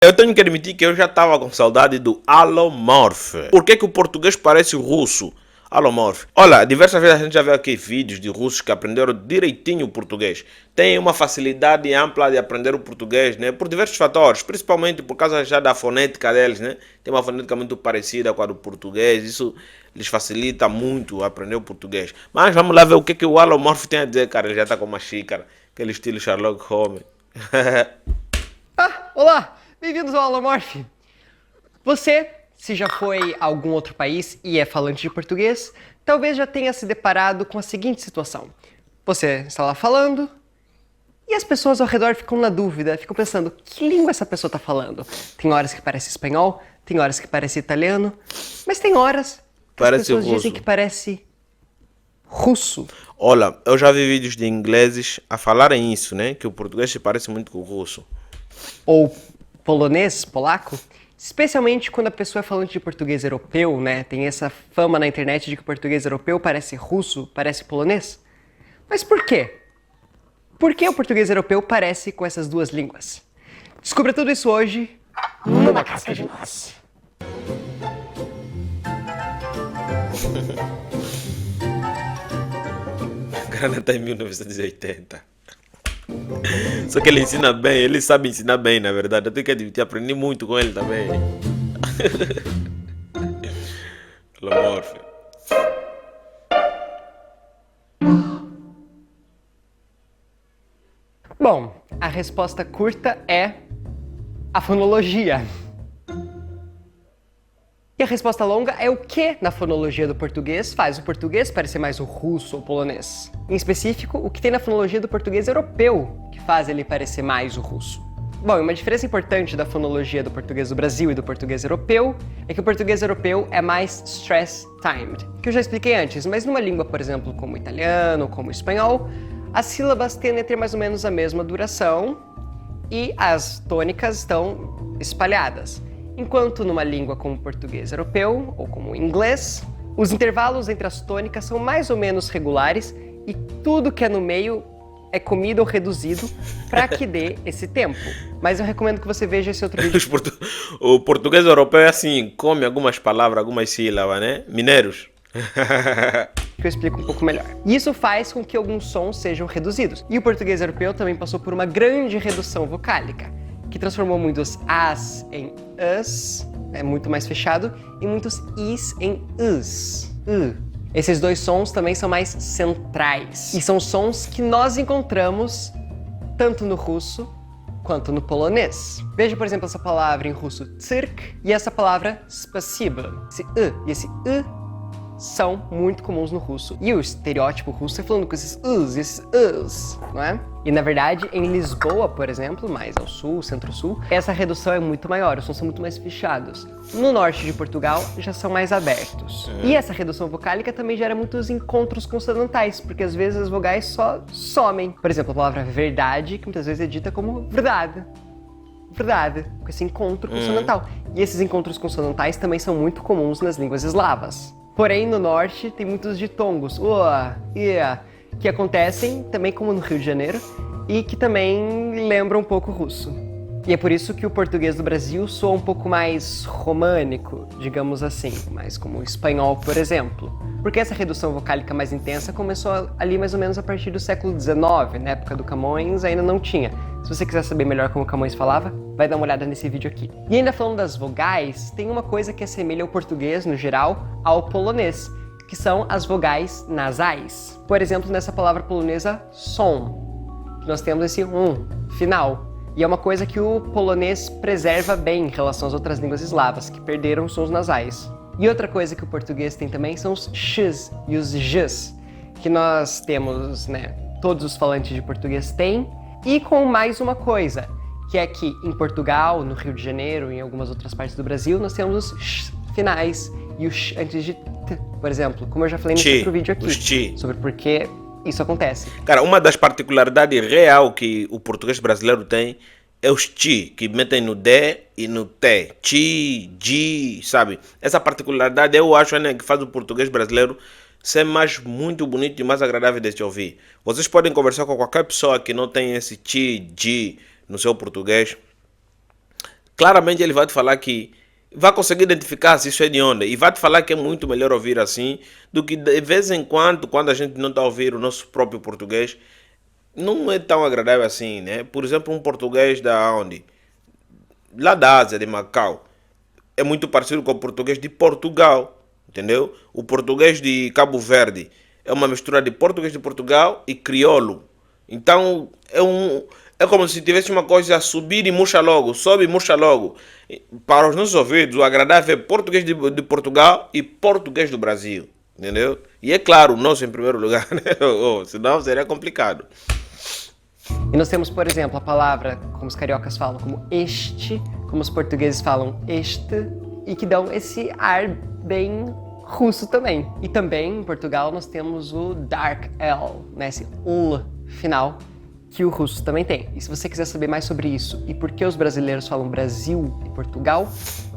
Eu tenho que admitir que eu já estava com saudade do alomorf. Por que que o português parece russo? Alomorf. Olha, diversas vezes a gente já viu aqui vídeos de russos que aprenderam direitinho o português. Tem uma facilidade ampla de aprender o português, né? Por diversos fatores, principalmente por causa já da fonética deles, né? Tem uma fonética muito parecida com a do português. Isso lhes facilita muito aprender o português. Mas vamos lá ver o que que o alomorf tem a dizer, cara. Ele já está com uma xícara, aquele estilo Sherlock Holmes. Olá! Bem-vindos ao Alomorf! Você, se já foi a algum outro país e é falante de português, talvez já tenha se deparado com a seguinte situação. Você está lá falando e as pessoas ao redor ficam na dúvida, ficam pensando, que língua essa pessoa está falando? Tem horas que parece espanhol, tem horas que parece italiano, mas tem horas que Parece as pessoas russo. dizem que parece russo. Olha, eu já vi vídeos de ingleses a falarem isso, né? Que o português se parece muito com o russo. Ou polonês, polaco, especialmente quando a pessoa é falante de português europeu, né? Tem essa fama na internet de que o português europeu parece russo, parece polonês. Mas por quê? Por que o português europeu parece com essas duas línguas? Descubra tudo isso hoje numa casca de nós. O cara tá em 1980. Só que ele ensina bem, ele sabe ensinar bem, na verdade. Eu tenho que admitir, aprendi muito com ele também. Alomorf. Bom, a resposta curta é a fonologia. E a resposta longa é o que na fonologia do português faz o português parecer mais o russo ou polonês. Em específico, o que tem na fonologia do português europeu que faz ele parecer mais o russo. Bom, e uma diferença importante da fonologia do português do Brasil e do português europeu é que o português europeu é mais stress-timed, que eu já expliquei antes, mas numa língua, por exemplo, como o italiano ou como o espanhol, as sílabas tendem a ter mais ou menos a mesma duração e as tônicas estão espalhadas. Enquanto numa língua como o português europeu ou como o inglês, os intervalos entre as tônicas são mais ou menos regulares e tudo que é no meio é comido ou reduzido para que dê esse tempo. Mas eu recomendo que você veja esse outro vídeo. O português europeu é assim, come algumas palavras, algumas sílabas, né? Mineiros. Que eu explico um pouco melhor. E isso faz com que alguns sons sejam reduzidos. E o português europeu também passou por uma grande redução vocálica, que transformou muitos as em as, é muito mais fechado, e muitos is em us. Esses dois sons também são mais centrais. E são sons que nós encontramos tanto no russo quanto no polonês. Veja, por exemplo, essa palavra em russo цирк e essa palavra spasibo. Esse e esse são muito comuns no russo. E o estereótipo russo é falando com esses us e esses us, não é? E na verdade, em Lisboa, por exemplo, mais ao sul, centro-sul, essa redução é muito maior, os sons são muito mais fechados. No norte de Portugal, já são mais abertos. E essa redução vocálica também gera muitos encontros consonantais, porque às vezes as vogais só somem. Por exemplo, a palavra verdade, que muitas vezes é dita como verdade. Verdade, com esse encontro consonantal. E esses encontros consonantais também são muito comuns nas línguas eslavas. Porém, no norte tem muitos ditongos, que acontecem também como no Rio de Janeiro e que também lembram um pouco o russo. E é por isso que o português do Brasil soa um pouco mais românico, digamos assim, mais como o espanhol, por exemplo. Porque essa redução vocálica mais intensa começou ali mais ou menos a partir do século XIX, na época do Camões ainda não tinha. Se você quiser saber melhor como o Camões falava, vai dar uma olhada nesse vídeo aqui. E ainda falando das vogais, tem uma coisa que assemelha o português, no geral, ao polonês, que são as vogais nasais. Por exemplo, nessa palavra polonesa, som, que nós temos esse final. E é uma coisa que o polonês preserva bem em relação às outras línguas eslavas, que perderam os sons nasais. E outra coisa que o português tem também são os x e os js, que nós temos, né, todos os falantes de português têm, e com mais uma coisa, que é que em Portugal, no Rio de Janeiro e em algumas outras partes do Brasil, nós temos os sh finais e o sh antes de t, por exemplo, como eu já falei nesse outro vídeo aqui, sobre por que isso acontece. Cara, uma das particularidades real que o português brasileiro tem é os ti, que metem no D e no T. Ti, di, sabe? Essa particularidade eu acho, né, que faz o português brasileiro ser mais muito bonito e mais agradável de se ouvir. Vocês podem conversar com qualquer pessoa que não tem esse ti, di no seu português. claramente ele vai te falar que vai conseguir identificar se isso é de onde. E vai te falar que é muito melhor ouvir assim do que de vez em quando a gente não está a ouvir o nosso próprio português, não é tão agradável assim, né? Por exemplo, um português da onde? Lá da Ásia, de Macau, é muito parecido com o português de Portugal, entendeu? O português de Cabo Verde é uma mistura de português de Portugal e crioulo. Então, é como se tivesse uma coisa a subir e murcha logo, sobe e murcha logo. Para os nossos ouvidos, o agradável é português de Portugal e português do Brasil, entendeu? E é claro, o nosso em primeiro lugar, né? Senão seria complicado. E nós temos, por exemplo, a palavra, como os cariocas falam, como este, como os portugueses falam este, e que dão esse ar bem russo também. E também, em Portugal, nós temos o Dark L, né, esse L final, que o russo também tem. E se você quiser saber mais sobre isso e por que os brasileiros falam Brasil e Portugal,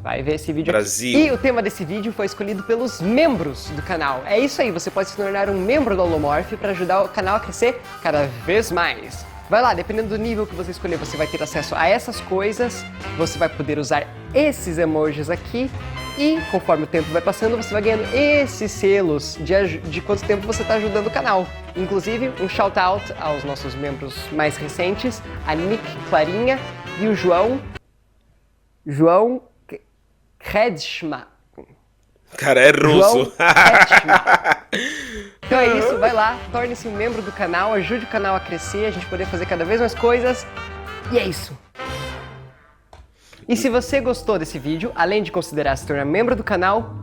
vai ver esse vídeo Brasil. aqui. E o tema desse vídeo foi escolhido pelos membros do canal. É isso aí, você pode se tornar um membro do Alomorph para ajudar o canal a crescer cada vez mais. Vai lá, dependendo do nível que você escolher, você vai ter acesso a essas coisas, você vai poder usar esses emojis aqui e conforme o tempo vai passando, você vai ganhando esses selos de quanto tempo você está ajudando o canal. Inclusive, um shout-out aos nossos membros mais recentes, a Nick Clarinha e o João Kretschma. Cara, é russo. Então é isso, vai lá, torne-se um membro do canal, ajude o canal a crescer, a gente poder fazer cada vez mais coisas. E é isso. E se você gostou desse vídeo, além de considerar se tornar membro do canal,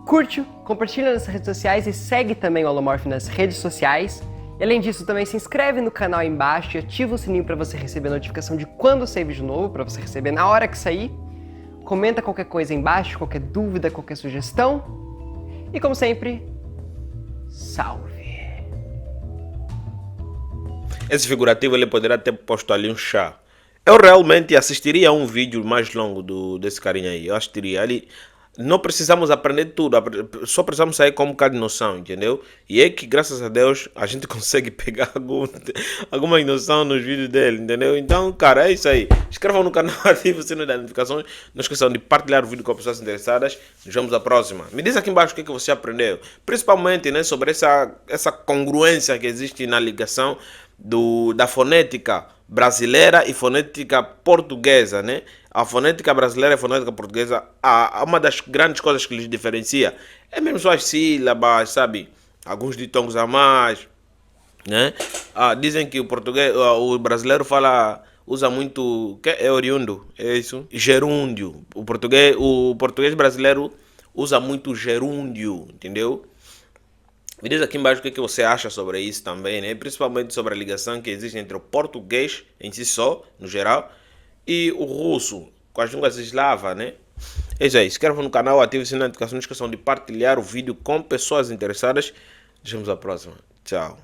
curte-o, compartilha nas redes sociais e segue também o Alomorph nas redes sociais. E além disso, também se inscreve no canal aí embaixo e ativa o sininho para você receber a notificação de quando sair vídeo novo, para você receber na hora que sair. Comenta qualquer coisa aí embaixo, qualquer dúvida, qualquer sugestão. E como sempre, salve! Esse figurativo ele poderia ter posto ali um chá. Eu realmente assistiria a um vídeo mais longo desse carinha aí. Eu assistiria. Ali não precisamos aprender tudo, só precisamos sair com um bocado de noção, entendeu? E é que, graças a Deus, a gente consegue pegar alguma noção nos vídeos dele, entendeu? Então, cara, é isso aí. Inscrevam no canal, ativem o sininho das notificações. Não esqueçam de partilhar o vídeo com pessoas interessadas. Nos vemos na próxima. Me diz aqui embaixo o que você aprendeu. Principalmente, né, sobre essa congruência que existe na ligação da fonética brasileira e fonética portuguesa, né? A fonética brasileira e a fonética portuguesa, uma das grandes coisas que lhes diferencia é mesmo só as sílabas, sabe? Alguns ditongos a mais, né? Dizem que o brasileiro usa muito, é oriundo, é isso? Gerúndio. O português brasileiro usa muito gerúndio, entendeu? Me diz aqui embaixo o que você acha sobre isso também, né? Principalmente sobre a ligação que existe entre o português em si só, no geral, e o russo, com as línguas eslavas, né? É isso aí. Se inscrevam no canal, ative o sininho de notificação, não esqueçam de partilhar o vídeo com pessoas interessadas. Nos vemos na próxima. Tchau.